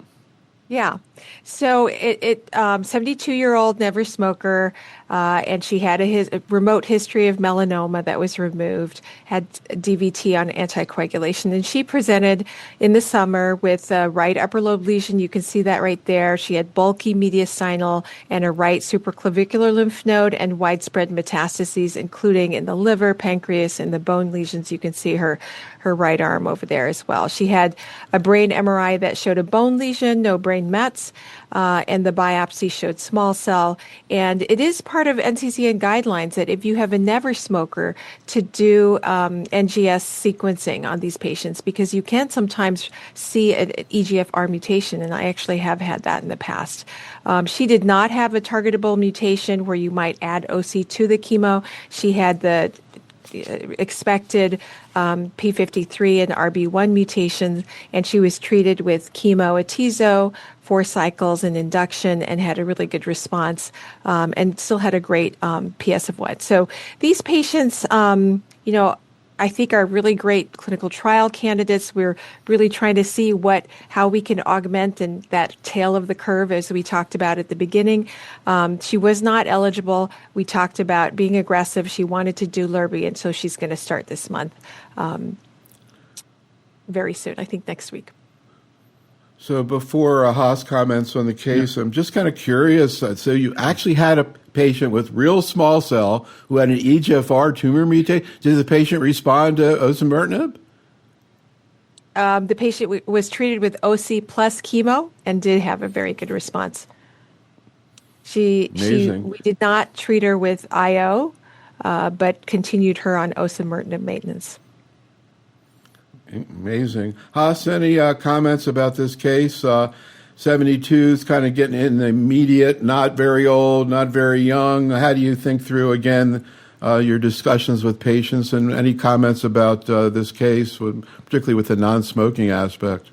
Yeah. So 72-year-old never smoker, and she had a remote history of melanoma that was removed, had DVT on anticoagulation, and she presented in the summer with a right upper lobe lesion. You can see that right there. She had bulky mediastinal and a right supraclavicular lymph node and widespread metastases, including in the liver, pancreas, and the bone lesions. You can see her right arm over there as well. She had a brain MRI that showed a bone lesion, no brain mets, and the biopsy showed small cell. And it is part of NCCN guidelines that if you have a never smoker, to do NGS sequencing on these patients, because you can sometimes see an EGFR mutation, and I actually have had that in the past. She did not have a targetable mutation where you might add OC to the chemo. She had the expected P53 and RB1 mutations, and she was treated with chemo atezo, 4 cycles in induction, and had a really good response, and still had a great PS of 1. So these patients, I think are really great clinical trial candidates. We're really trying to see how we can augment in that tail of the curve, as we talked about at the beginning. She was not eligible. We talked about being aggressive. She wanted to do LIRB, and so she's going to start this month, very soon, I think next week. So before Haas comments on the case, I'm just kind of curious. So you actually had a patient with real small cell who had an EGFR tumor mutation. Did the patient respond to osimertinib? The patient was treated with OC plus chemo and did have a very good response. We did not treat her with IO, but continued her on osimertinib maintenance. Amazing. Haas, any comments about this case? 72 is kind of getting in the immediate, not very old, not very young. How do you think through, again, your discussions with patients, and any comments about this case, particularly with the non-smoking aspect?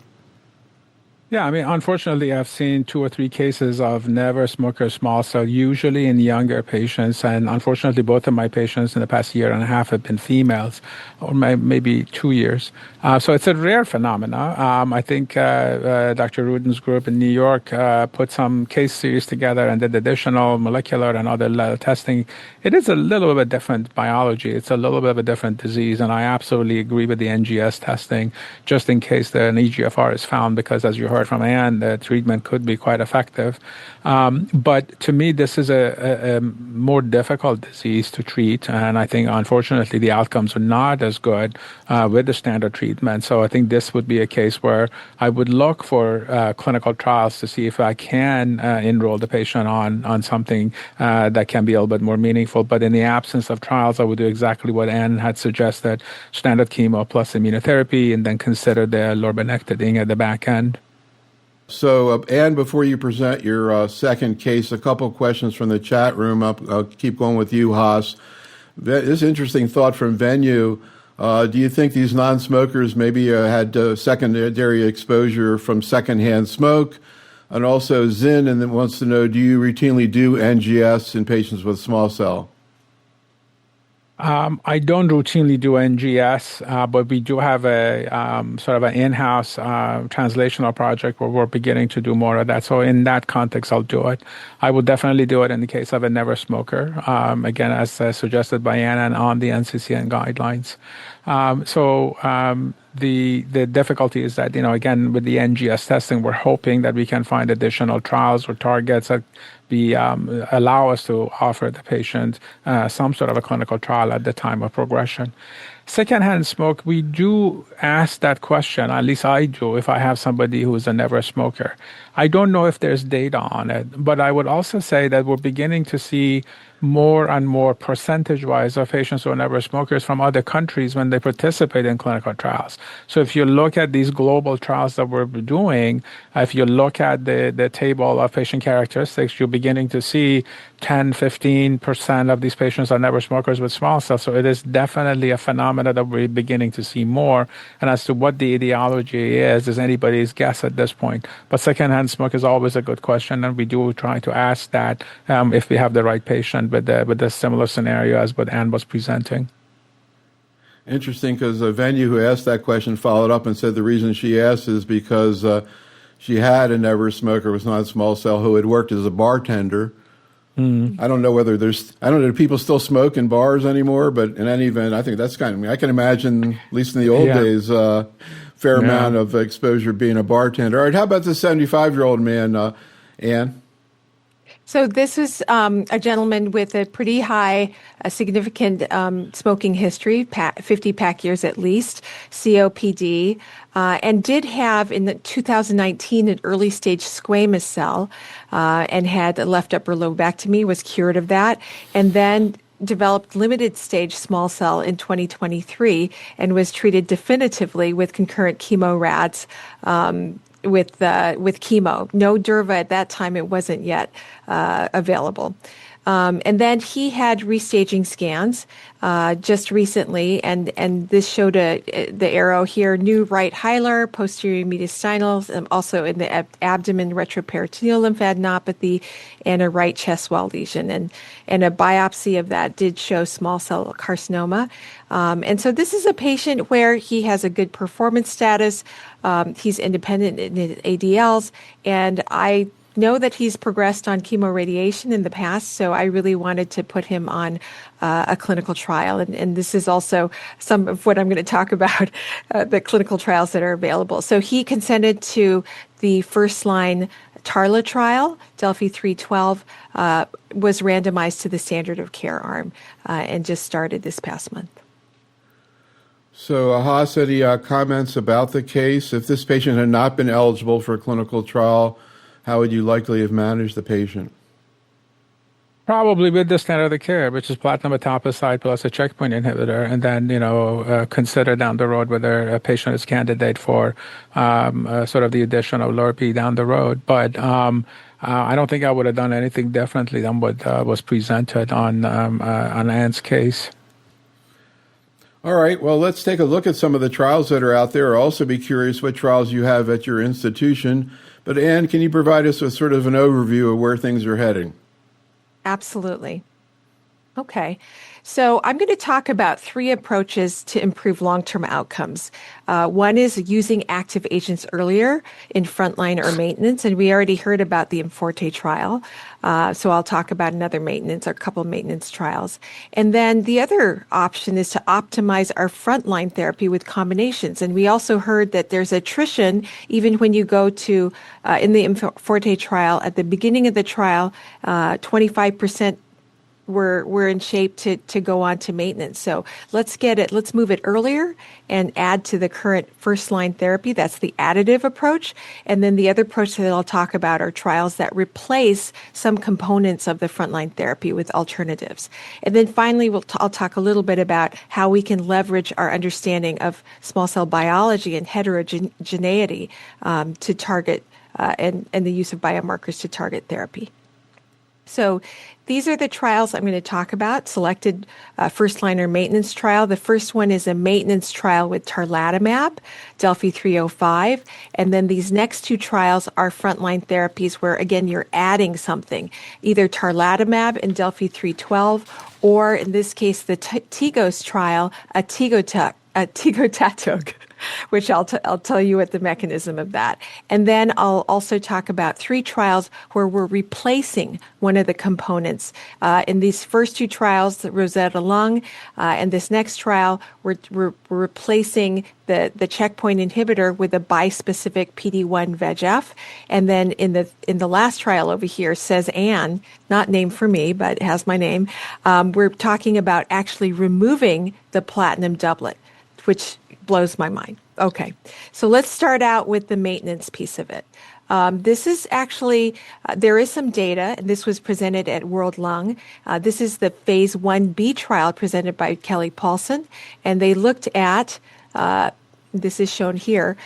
Yeah, I mean, unfortunately, I've seen 2 or 3 cases of never smoker small cell, usually in younger patients. And unfortunately, both of my patients in the past year and a half have been females, or maybe 2 years. So it's a rare phenomenon. I think Dr. Rudin's group in New York put some case series together and did additional molecular and other testing. It is a little bit different biology. It's a little bit of a different disease. And I absolutely agree with the NGS testing, just in case an EGFR is found, because as you heard from Anne, the treatment could be quite effective. But to me, this is a more difficult disease to treat. And I think, unfortunately, the outcomes are not as good with the standard treatment. So I think this would be a case where I would look for clinical trials to see if I can enroll the patient on something that can be a little bit more meaningful. But in the absence of trials, I would do exactly what Anne had suggested, standard chemo plus immunotherapy, and then consider the lurbinectedin at the back end. So, Anne, before you present your second case, a couple of questions from the chat room. I'll keep going with you, Haas. This interesting thought from Venue. Do you think these non-smokers maybe had secondary exposure from secondhand smoke? And also, Zin and then wants to know, do you routinely do NGS in patients with small cell? I don't routinely do NGS, but we do have a sort of an in-house translational project where we're beginning to do more of that. So in that context, I'll do it. I would definitely do it in the case of a never smoker, again, as suggested by Anna and on the NCCN guidelines. The difficulty is that, again, with the NGS testing, we're hoping that we can find additional trials or targets that allow us to offer the patient some sort of a clinical trial at the time of progression. Secondhand smoke, we do ask that question, at least I do, if I have somebody who is a never smoker. I don't know if there's data on it, but I would also say that we're beginning to see more and more percentage-wise of patients who are never smokers from other countries when they participate in clinical trials. So if you look at these global trials that we're doing, if you look at the table of patient characteristics, you're beginning to see 10, 15% of these patients are never smokers with small cell. So it is definitely a phenomenon that we're beginning to see more. And as to what the etiology is anybody's guess at this point. But secondhand smoke is always a good question, and we do try to ask that if we have the right patient with a similar scenario as what Anne was presenting. Interesting, because a Venue who asked that question followed up and said the reason she asked is because she had a never smoker with non-small cell who had worked as a bartender. I don't know whether do people still smoke in bars anymore, but in any event, I think that's I can imagine, at least in the old days, fair amount of exposure being a bartender. All right, how about the 75-year-old man, Anne? So this is a gentleman with a pretty high, significant smoking history, 50 pack years at least, COPD, and did have in 2019 an early stage squamous cell and had a left upper lobectomy, was cured of that, and then developed limited stage small cell in 2023 and was treated definitively with concurrent chemo RADs with chemo. No Durva at that time, it wasn't yet available. And then he had restaging scans just recently, and this showed the arrow here, new right hilar, posterior mediastinal, also in the abdomen retroperitoneal lymphadenopathy, and a right chest wall lesion. And a biopsy of that did show small cell carcinoma. And so this is a patient where he has a good performance status. He's independent in his ADLs, and I know that he's progressed on chemoradiation in the past, so I really wanted to put him on a clinical trial. And this is also some of what I'm going to talk about, the clinical trials that are available. So he consented to the first-line TARLA trial. Delphi 312 was randomized to the standard of care arm and just started this past month. So, Haas, any comments about the case? If this patient had not been eligible for a clinical trial, how would you likely have managed the patient? Probably with the standard of care, which is platinum etoposide plus a checkpoint inhibitor, and then consider down the road whether a patient is candidate for sort of the addition of LRP down the road. But I don't think I would have done anything differently than what was presented on Anne's case. All right, well, let's take a look at some of the trials that are out there. I'll also be curious what trials you have at your institution. But Anne, can you provide us with sort of an overview of where things are heading? Absolutely. Okay. So I'm going to talk about 3 approaches to improve long-term outcomes. One is using active agents earlier in frontline or maintenance, and we already heard about the IMforte trial. So I'll talk about another maintenance or a couple of maintenance trials. And then the other option is to optimize our frontline therapy with combinations. And we also heard that there's attrition even when you go to, in the IMforte trial, at the beginning of the trial, 25% we're in shape to go on to maintenance. So let's move it earlier and add to the current first line therapy. That's the additive approach. And then the other approach that I'll talk about are trials that replace some components of the frontline therapy with alternatives. And then finally, I'll talk a little bit about how we can leverage our understanding of small cell biology and heterogeneity to target and the use of biomarkers to target therapy. So these are the trials I'm going to talk about, selected first-line or maintenance trial. The first one is a maintenance trial with tarlatamab, Delphi 305. And then these next 2 trials are frontline therapies where, again, you're adding something, either tarlatamab and Delphi 312, or in this case, the TIGOS trial, a tigotatug, which I'll tell you what the mechanism of that. And then I'll also talk about 3 trials where we're replacing one of the components. In these first 2 trials, the Rosetta Lung, and this next trial, we're replacing the checkpoint inhibitor with a bispecific PD-1 VEGF. And then in the last trial over here, says Anne, not named for me, but it has my name, we're talking about actually removing the platinum doublet, which blows my mind. Okay, so let's start out with the maintenance piece of it. This is actually, there is some data, and this was presented at World Lung. This is the phase 1B trial presented by Kelly Paulson, and they looked at, this is shown here,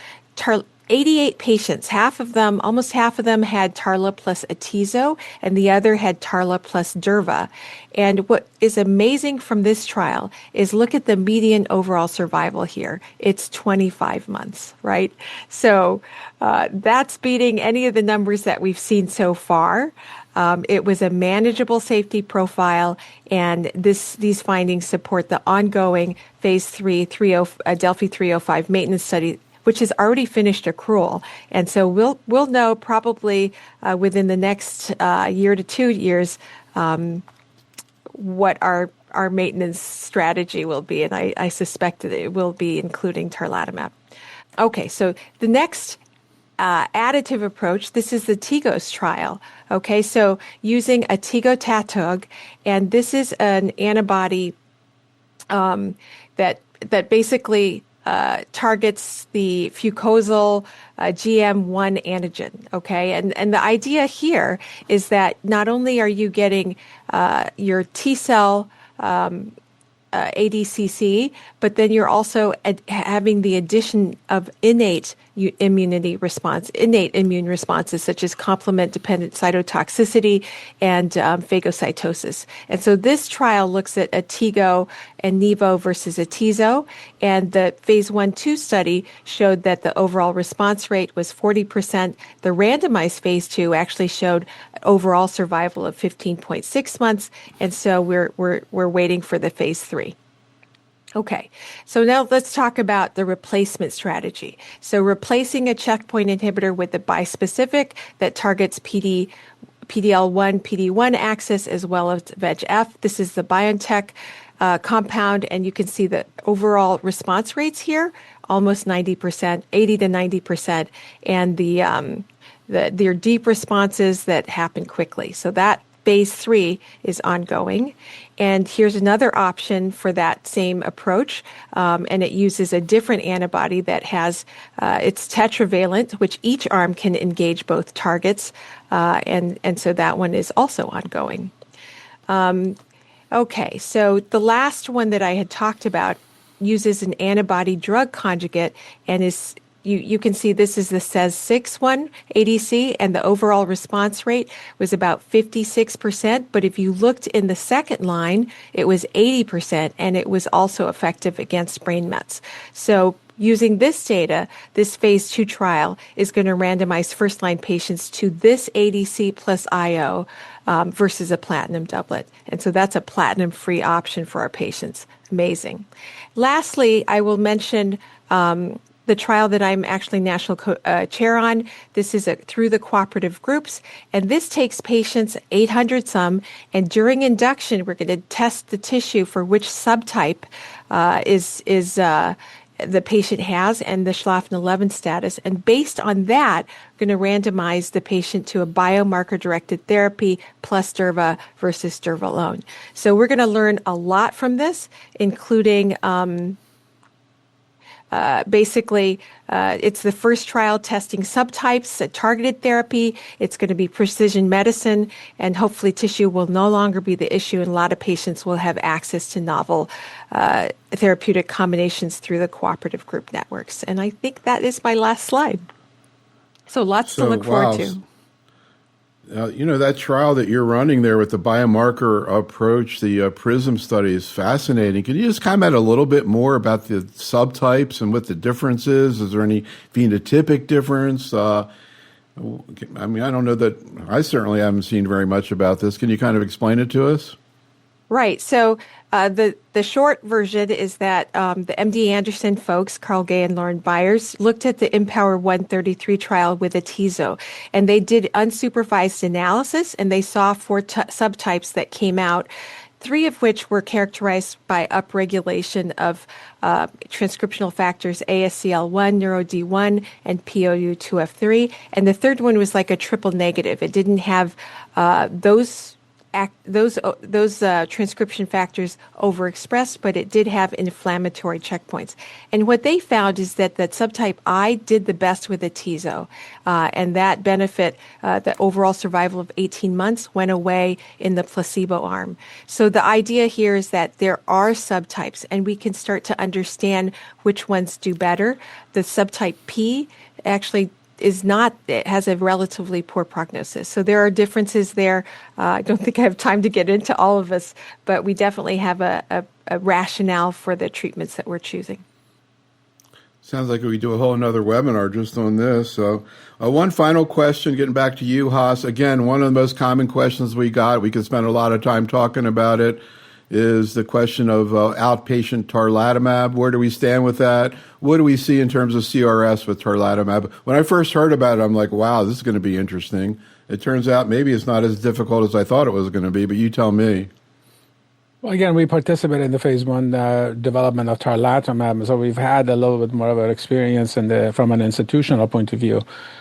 88 patients, almost half of them had Tarla plus Atezo, and the other had Tarla plus Durva. And what is amazing from this trial is look at the median overall survival here. It's 25 months, right? So that's beating any of the numbers that we've seen so far. It was a manageable safety profile, and these findings support the ongoing phase 3 Delphi 305 maintenance study, which has already finished accrual. And so we'll know probably within the next year to 2 years what our maintenance strategy will be. And I suspect that it will be including tarlatamab. Okay, so the next additive approach, this is the TIGOS trial. Okay, so using a tigotatug, and this is an antibody that basically targets the fucosal GM1 antigen, okay? And the idea here is that not only are you getting your T cell ADCC, but then you're also having the addition of innate immune responses such as complement-dependent cytotoxicity and phagocytosis. And so this trial looks at Atego and Nivo versus Atezo, and the phase 1/2 study showed that the overall response rate was 40%. The randomized phase 2 actually showed overall survival of 15.6 months, and so we're waiting for the phase 3. Okay, so now let's talk about the replacement strategy. So replacing a checkpoint inhibitor with a bispecific that targets PD-L1, PD-1 axis as well as VEGF. This is the BioNTech compound, and you can see the overall response rates here, almost 90%, 80 to 90%, and they're deep responses that happen quickly. So that phase 3 is ongoing. And here's another option for that same approach, and it uses a different antibody that has, it's tetravalent, which each arm can engage both targets, and so that one is also ongoing. Okay, so the last one that I had talked about uses an antibody drug conjugate and is you can see this is the CES6 one, ADC, and the overall response rate was about 56%. But if you looked in the second line, it was 80%, and it was also effective against brain mets. So using this data, this phase 2 trial is going to randomize first-line patients to this ADC plus IO versus a platinum doublet. And so that's a platinum-free option for our patients. Amazing. Lastly, I will mention the trial that I'm actually national chair on. This is through the cooperative groups, and this takes patients, 800 some, and during induction, we're going to test the tissue for which subtype is the patient has and the Schlafen 11 status. And based on that, we're going to randomize the patient to a biomarker-directed therapy plus Durva versus Durva alone. So we're going to learn a lot from this, including it's the first trial testing subtypes, targeted therapy. It's going to be precision medicine, and hopefully tissue will no longer be the issue, and a lot of patients will have access to novel therapeutic combinations through the cooperative group networks. And I think that is my last slide. So lots to look forward to. That trial that you're running there with the biomarker approach, the PRISM study, is fascinating. Can you just comment a little bit more about the subtypes and what the difference is? Is there any phenotypic difference? I don't know that I certainly haven't seen very much about this. Can you kind of explain it to us? Right. So the short version is that the MD Anderson folks, Carl Gay and Lauren Byers, looked at the Empower 133 trial with atezo, and they did unsupervised analysis, and they saw 4 subtypes that came out, 3 of which were characterized by upregulation of transcriptional factors ASCL1, NeuroD1, and POU2F3, and the third one was like a triple negative. It didn't have those transcription factors overexpressed, but it did have inflammatory checkpoints. And what they found is that subtype I did the best with atezo, and that benefit, the overall survival of 18 months, went away in the placebo arm. So the idea here is that there are subtypes, and we can start to understand which ones do better. The subtype P actually it has a relatively poor prognosis. So there are differences there. I don't think I have time to get into all of us, but we definitely have a rationale for the treatments that we're choosing. Sounds like we do a whole another webinar just on this. So one final question, getting back to you, Haas. Again, one of the most common questions we got, we could spend a lot of time talking about it, is the question of outpatient tarlatamab. Where do we stand with that? What do we see in terms of CRS with tarlatamab? When I first heard about it, I'm like, wow, this is going to be interesting. It turns out maybe it's not as difficult as I thought it was going to be, but you tell me. Well, again, we participated in the phase 1 development of tarlatamab, so we've had a little bit more of an experience from an institutional point of view.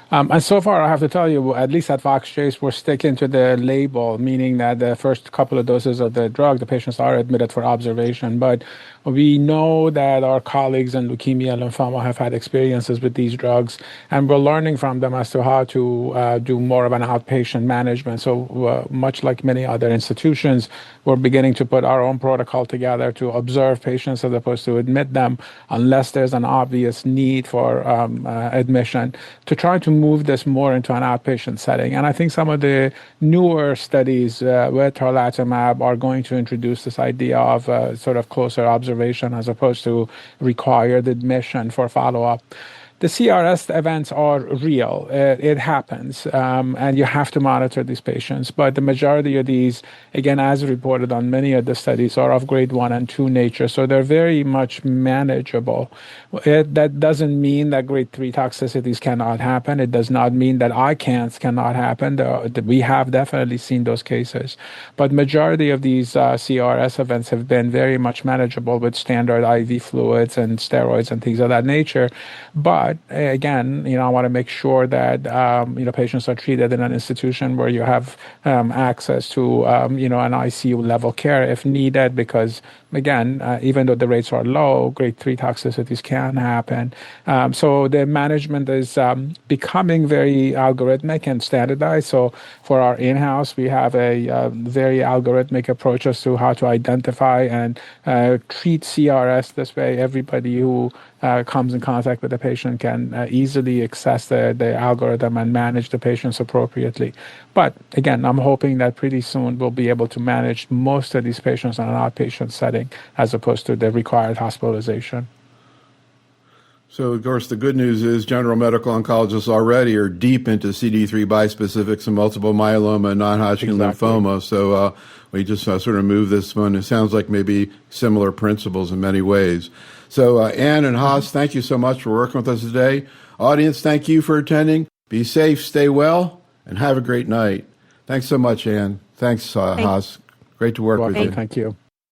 And so far, I have to tell you, at least at Fox Chase, we're sticking to the label, meaning that the first couple of doses of the drug, the patients are admitted for observation. But we know that our colleagues in leukemia and lymphoma have had experiences with these drugs, and we're learning from them as to how to do more of an outpatient management. So much like many other institutions, we're beginning to put our own protocol together to observe patients as opposed to admit them unless there's an obvious need for admission, to try to move this more into an outpatient setting. And I think some of the newer studies with tarlatamab are going to introduce this idea of sort of closer observation as opposed to required admission for follow-up. The CRS events are real. It happens, and you have to monitor these patients. But the majority of these, again, as reported on many of the studies, are of grade 1 and 2 nature, so they're very much manageable. That doesn't mean that grade 3 toxicities cannot happen. It does not mean that ICANS cannot happen. We have definitely seen those cases. But majority of these CRS events have been very much manageable with standard IV fluids and steroids and things of that nature. But again, I want to make sure that patients are treated in an institution where you have access to an ICU level care if needed, because again, even though the rates are low, grade 3 toxicities can happen. So the management is becoming very algorithmic and standardized. So for our in-house, we have a very algorithmic approach as to how to identify and treat CRS. This way, everybody who comes in contact with the patient can easily access the algorithm and manage the patients appropriately. But again, I'm hoping that pretty soon we'll be able to manage most of these patients on an outpatient setting as opposed to the required hospitalization. So, of course, the good news is general medical oncologists already are deep into CD3 bispecifics and multiple myeloma and non-Hodgkin lymphoma. So we just sort of move this one. It sounds like maybe similar principles in many ways. So, Anne and Hoss, thank you so much for working with us today. Audience, thank you for attending. Be safe, stay well, and have a great night. Thanks so much, Anne. Thanks, Hoss. Great to work with you. Thank you.